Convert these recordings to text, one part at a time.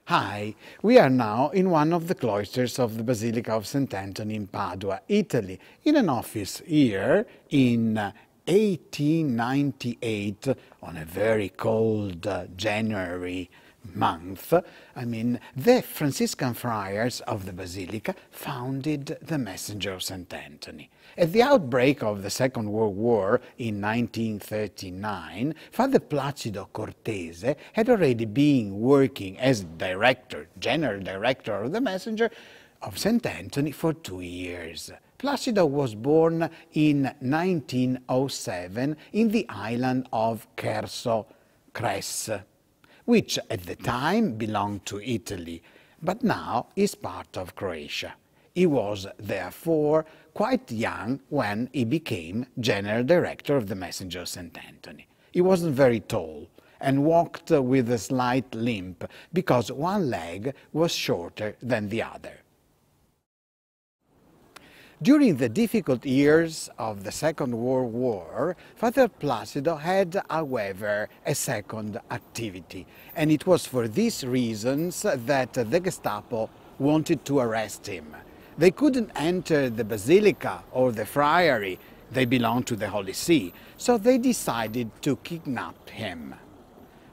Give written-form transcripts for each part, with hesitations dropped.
Hi, we are now in one of the cloisters of the Basilica of Saint Anthony in Padua, Italy, in an office here in 1898, on a very cold January month. The Franciscan friars of the Basilica founded the Messenger of Saint Anthony. At the outbreak of the Second World War in 1939, Father Placido Cortese had already been working as general director of the Messenger of Saint Anthony for 2 years. Placido was born in 1907 in the island of Cherso, which at the time belonged to Italy, but now is part of Croatia. He was, therefore, quite young when he became general director of the Messenger of Saint Anthony. He wasn't very tall and walked with a slight limp because one leg was shorter than the other. During the difficult years of the Second World War, Father Placido had, however, a second activity, and it was for these reasons that the Gestapo wanted to arrest him. They couldn't enter the Basilica or the Friary, they belonged to the Holy See, so they decided to kidnap him.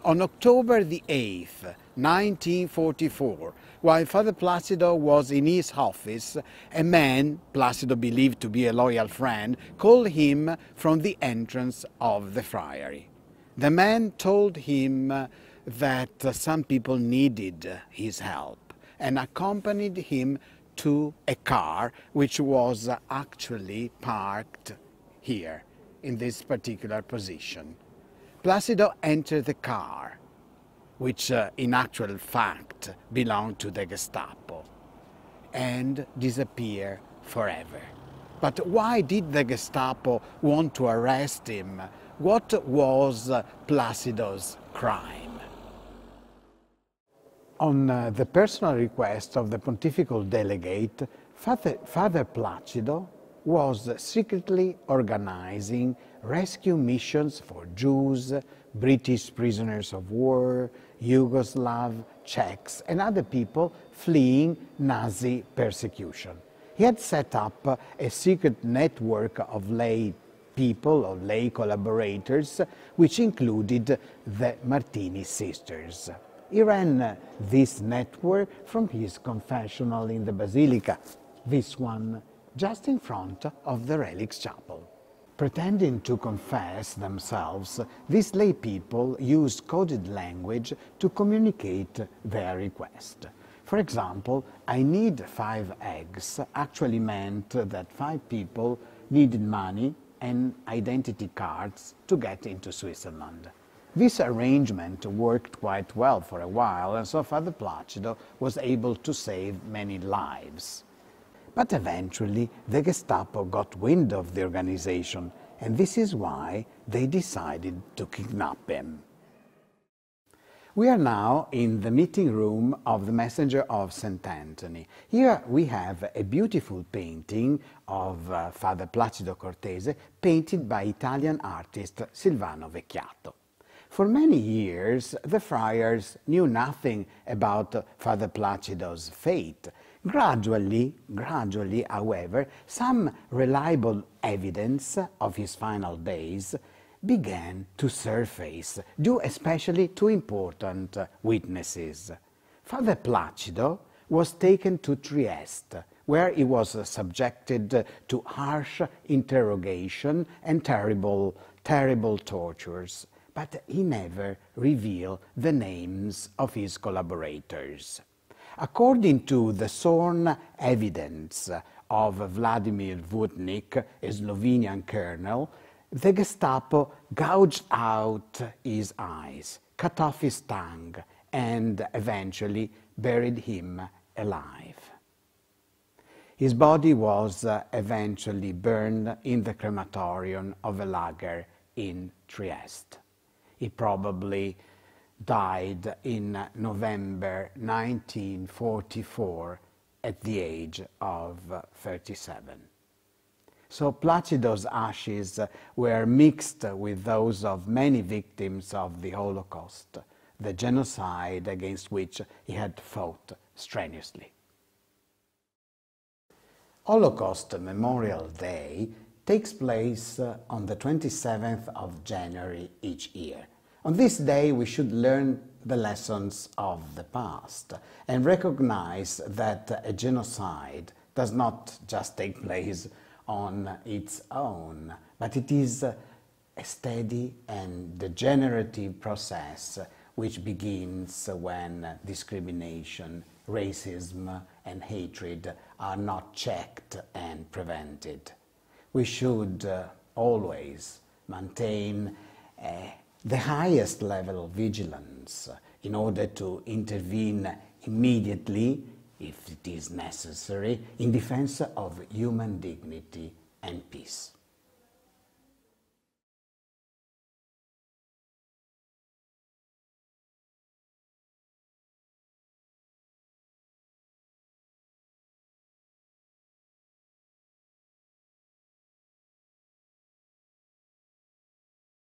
On October the 8th, 1944, while Father Placido was in his office, a man, Placido believed to be a loyal friend, called him from the entrance of the friary. The man told him that some people needed his help and accompanied him to a car which was actually parked here, in this particular position. Placido entered the car, which in actual fact belonged to the Gestapo, and disappeared forever. But why did the Gestapo want to arrest him? What was Placido's crime? On the personal request of the pontifical delegate, Father Placido was secretly organizing rescue missions for Jews, British prisoners of war, Yugoslavs, Czechs, and other people fleeing Nazi persecution. He had set up a secret network of lay people, or lay collaborators, which included the Martini sisters. He ran this network from his confessional in the Basilica, this one just in front of the Relics Chapel. Pretending to confess themselves, these lay people used coded language to communicate their request. For example, "I need 5 eggs" actually meant that 5 people needed money and identity cards to get into Switzerland. This arrangement worked quite well for a while, and so Father Placido was able to save many lives. But eventually the Gestapo got wind of the organization, and this is why they decided to kidnap him. We are now in the meeting room of the Messenger of Saint Anthony. Here we have a beautiful painting of Father Placido Cortese, painted by Italian artist Silvano Vecchiato. For many years, the friars knew nothing about Father Placido's fate. Gradually, however, some reliable evidence of his final days began to surface, due especially to important witnesses. Father Placido was taken to Trieste, where he was subjected to harsh interrogation and terrible tortures, but he never revealed the names of his collaborators. According to the sworn evidence of Vladimir Vutnik, a Slovenian colonel, the Gestapo gouged out his eyes, cut off his tongue, and eventually buried him alive. His body was eventually burned in the crematorium of a lager in Trieste. He probably died in November 1944 at the age of 37. So Placido's ashes were mixed with those of many victims of the Holocaust. the genocide against which he had fought strenuously. Holocaust Memorial Day takes place on the 27th of January each year. On this day we should learn the lessons of the past and recognize that a genocide does not just take place on its own, but it is a steady and degenerative process which begins when discrimination, racism and hatred are not checked and prevented. We should always maintain the highest level of vigilance in order to intervene immediately, if it is necessary, in defense of human dignity and peace.